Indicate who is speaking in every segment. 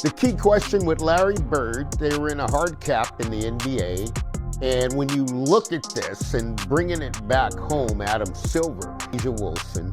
Speaker 1: The key question with Larry Bird, they were in a hard cap in the NBA. And when you look at this and bringing it back home, Adam Silver, Asia Wilson,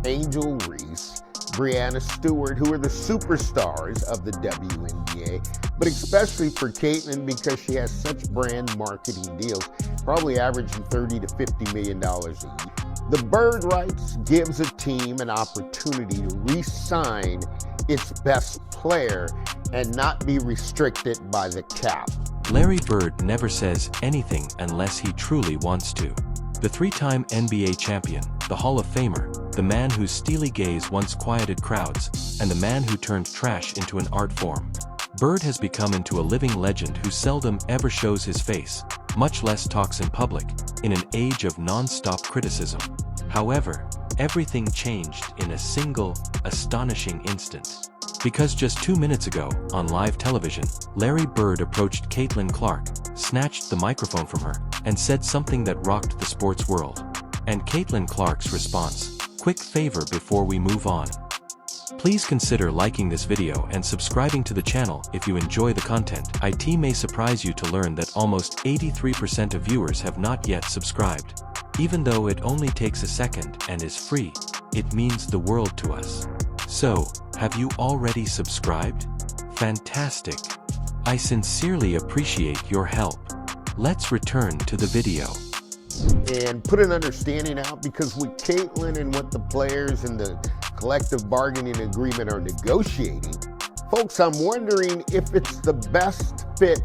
Speaker 1: Angel Reese, Breanna Stewart, who are the superstars of the WNBA, but especially for Caitlyn because she has such brand marketing deals, probably averaging $30 to $50 million a year. The Bird rights gives a team an opportunity to re-sign its best player and not be restricted by the cap.
Speaker 2: Larry Bird never says anything unless he truly wants to. The three-time NBA champion, the Hall of Famer, the man whose steely gaze once quieted crowds, and the man who turned trash into an art form. Bird has become into a living legend who seldom ever shows his face, much less talks in public, in an age of non-stop criticism. However, everything changed in a single, astonishing instant. Because just 2 minutes ago, on live television, Larry Bird approached Caitlyn Clark, snatched the microphone from her, and said something that rocked the sports world. And Caitlyn Clark's response: "Quick favor before we move on. Please consider liking this video and subscribing to the channel if you enjoy the content." It may surprise you to learn that almost 83% of viewers have not yet subscribed. Even though it only takes a second and is free, it means the world to us. So, have you already subscribed? Fantastic! I sincerely appreciate your help. Let's return to the video.
Speaker 1: And put an understanding out, because with Caitlyn and what the players and the collective bargaining agreement are negotiating, folks, I'm wondering if it's the best fit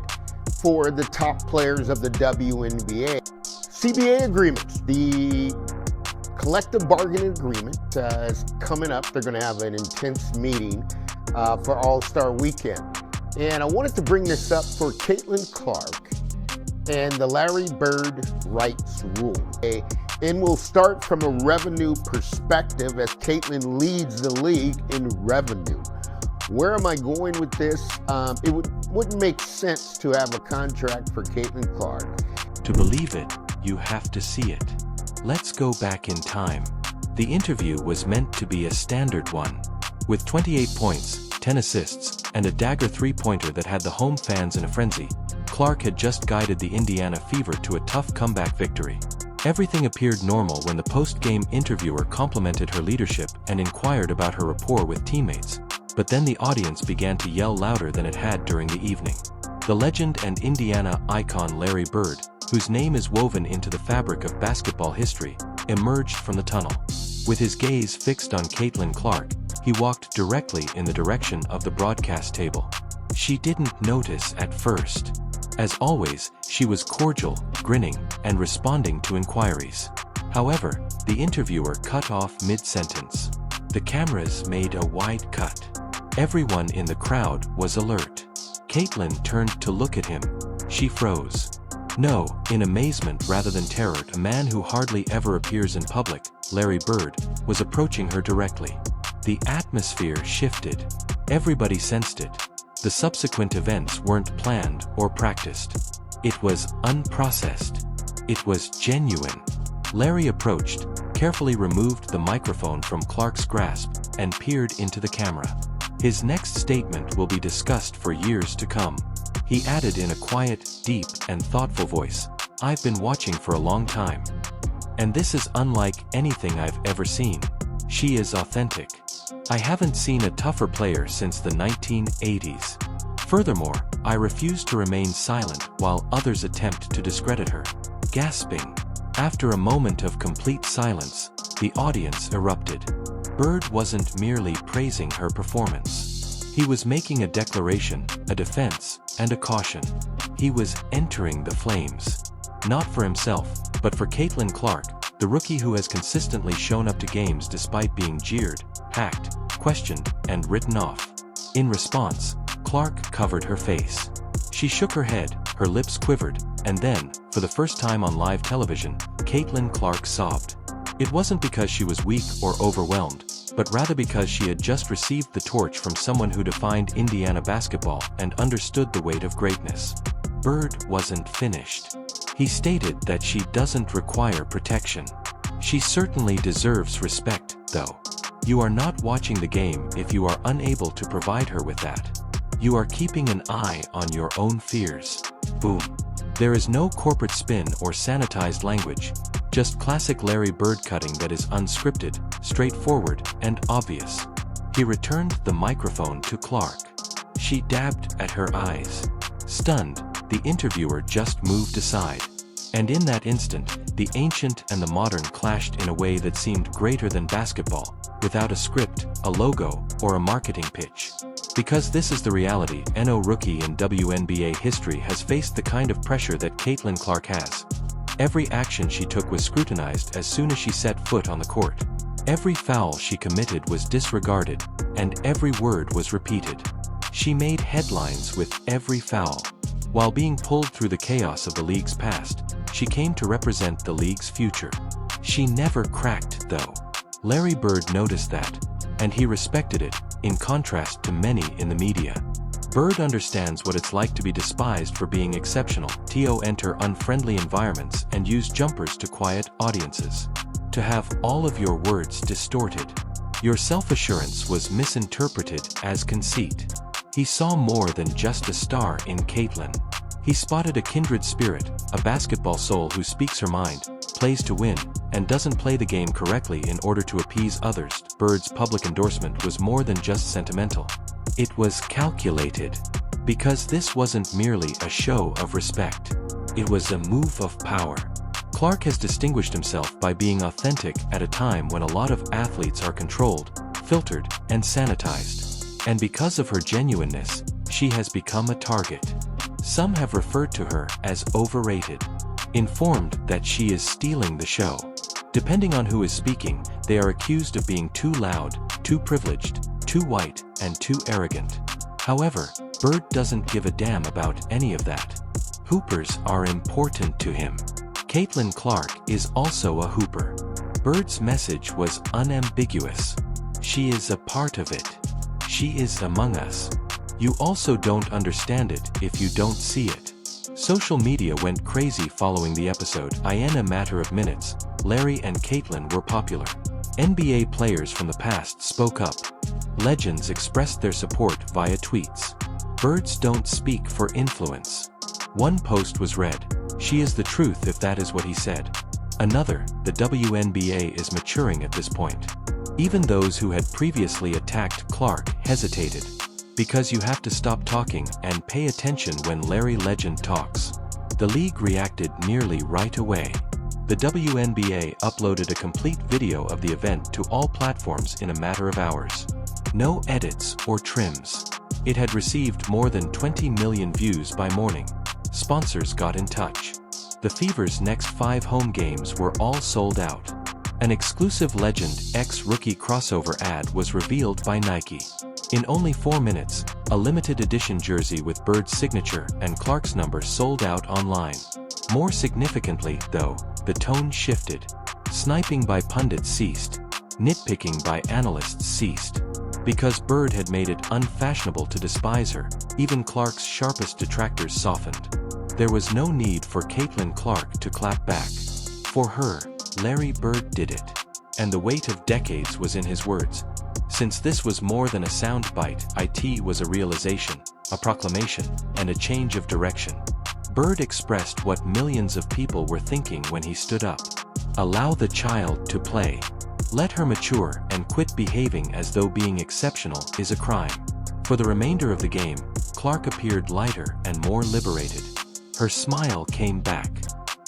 Speaker 1: for the top players of the WNBA. CBA agreements, the collective bargaining agreement is coming up. They're going to have an intense meeting for All-Star Weekend. And I wanted to bring this up for Caitlyn Clark and the Larry Bird rights rule. And we'll start from a revenue perspective as Caitlyn leads the league in revenue. Where am I going with this? It wouldn't make sense to have a contract for Caitlyn Clark.
Speaker 2: To believe it, you have to see it. Let's go back in time. The interview was meant to be a standard one. With 28 points, 10 assists, and a dagger three-pointer that had the home fans in a frenzy, Clark had just guided the Indiana Fever to a tough comeback victory. Everything appeared normal when the post-game interviewer complimented her leadership and inquired about her rapport with teammates. But then the audience began to yell louder than it had during the evening. The legend and Indiana icon Larry Bird, whose name is woven into the fabric of basketball history, emerged from the tunnel. With his gaze fixed on Caitlyn Clark, he walked directly in the direction of the broadcast table. She didn't notice at first. As always, she was cordial, grinning, and responding to inquiries. However, the interviewer cut off mid-sentence. The cameras made a wide cut. Everyone in the crowd was alert. Caitlyn turned to look at him. She froze. No, in amazement rather than terror. A man who hardly ever appears in public, Larry Bird, was approaching her directly. The atmosphere shifted. Everybody sensed it. The subsequent events weren't planned or practiced. It was unprocessed. It was genuine. Larry approached, carefully removed the microphone from Clark's grasp, and peered into the camera. His next statement will be discussed for years to come. He added in a quiet, deep, and thoughtful voice, "I've been watching for a long time. And this is unlike anything I've ever seen. She is authentic. I haven't seen a tougher player since the 1980s. Furthermore, I refuse to remain silent while others attempt to discredit her." Gasping. After a moment of complete silence, the audience erupted. Bird wasn't merely praising her performance. He was making a declaration, a defense, and a caution. He was entering the flames. Not for himself, but for Caitlyn Clark, the rookie who has consistently shown up to games despite being jeered, hacked, questioned, and written off. In response, Clark covered her face. She shook her head, her lips quivered, and then, for the first time on live television, Caitlyn Clark sobbed. It wasn't because she was weak or overwhelmed, but rather because she had just received the torch from someone who defined Indiana basketball and understood the weight of greatness. Bird wasn't finished. He stated that she doesn't require protection. She certainly deserves respect, though. You are not watching the game if you are unable to provide her with that. You are keeping an eye on your own fears. Boom. There is no corporate spin or sanitized language, just classic Larry Bird cutting that is unscripted, straightforward, and obvious. He returned the microphone to Clark. She dabbed at her eyes. Stunned, the interviewer just moved aside. And in that instant, the ancient and the modern clashed in a way that seemed greater than basketball, without a script, a logo, or a marketing pitch. Because this is the reality, no rookie in WNBA history has faced the kind of pressure that Caitlyn Clark has. Every action she took was scrutinized as soon as she set foot on the court. Every foul she committed was disregarded, and every word was repeated. She made headlines with every foul. While being pulled through the chaos of the league's past, she came to represent the league's future. She never cracked, though. Larry Bird noticed that, and he respected it, in contrast to many in the media. Bird understands what it's like to be despised for being exceptional, to enter unfriendly environments and use jumpers to quiet audiences. To have all of your words distorted. Your self-assurance was misinterpreted as conceit. He saw more than just a star in Caitlyn. He spotted a kindred spirit, a basketball soul who speaks her mind, plays to win, and doesn't play the game correctly in order to appease others. Bird's public endorsement was more than just sentimental. It was calculated. Because this wasn't merely a show of respect. It was a move of power. Clark has distinguished himself by being authentic at a time when a lot of athletes are controlled, filtered, and sanitized. And because of her genuineness, she has become a target. Some have referred to her as overrated, informed that she is stealing the show. Depending on who is speaking, they are accused of being too loud, too privileged, too white, and too arrogant. However, Bird doesn't give a damn about any of that. Hoopers are important to him. Caitlyn Clark is also a hooper. Bird's message was unambiguous. She is a part of it. She is among us. You also don't understand it if you don't see it. Social media went crazy following the episode. In a matter of minutes, Larry and Caitlyn were popular. NBA players from the past spoke up. Legends expressed their support via tweets. Birds don't speak for influence. One post was read, "She is the truth if that is what he said." Another, "The WNBA is maturing at this point." Even those who had previously attacked Clark hesitated. Because you have to stop talking and pay attention when Larry Legend talks. The league reacted nearly right away. The WNBA uploaded a complete video of the event to all platforms in a matter of hours. No edits or trims. It had received more than 20 million views by morning. Sponsors got in touch. The Fever's next 5 home games were all sold out. An exclusive Legend X rookie crossover ad was revealed by Nike. In only 4 minutes, a limited edition jersey with Bird's signature and Clark's number sold out online. More significantly, though, the tone shifted. Sniping by pundits ceased. Nitpicking by analysts ceased. Because Bird had made it unfashionable to despise her, even Clark's sharpest detractors softened. There was no need for Caitlyn Clark to clap back. For her, Larry Bird did it. And the weight of decades was in his words. Since this was more than a soundbite, it was a realization, a proclamation, and a change of direction. Bird expressed what millions of people were thinking when he stood up. Allow the child to play. Let her mature and quit behaving as though being exceptional is a crime. For the remainder of the game, Clark appeared lighter and more liberated. Her smile came back.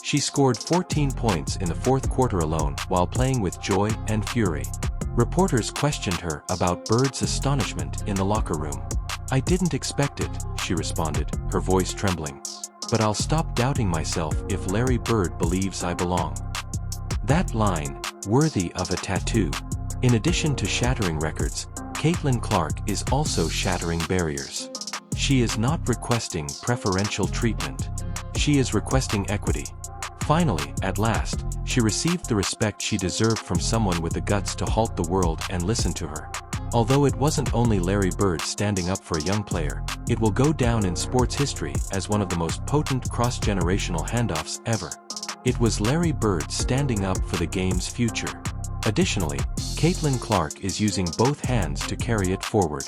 Speaker 2: She scored 14 points in the fourth quarter alone while playing with joy and fury. Reporters questioned her about Bird's astonishment in the locker room. "I didn't expect it," she responded, her voice trembling. "But I'll stop doubting myself if Larry Bird believes I belong." That line, worthy of a tattoo. In addition to shattering records, Caitlyn Clark is also shattering barriers. She is not requesting preferential treatment. She is requesting equity. Finally, at last, she received the respect she deserved from someone with the guts to halt the world and listen to her. Although it wasn't only Larry Bird standing up for a young player, it will go down in sports history as one of the most potent cross-generational handoffs ever. It was Larry Bird standing up for the game's future. Additionally, Caitlyn Clark is using both hands to carry it forward.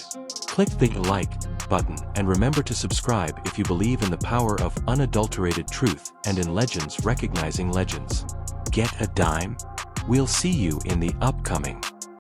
Speaker 2: Click the like, button and remember to subscribe if you believe in the power of unadulterated truth and in legends recognizing legends. Get a dime? We'll see you in the upcoming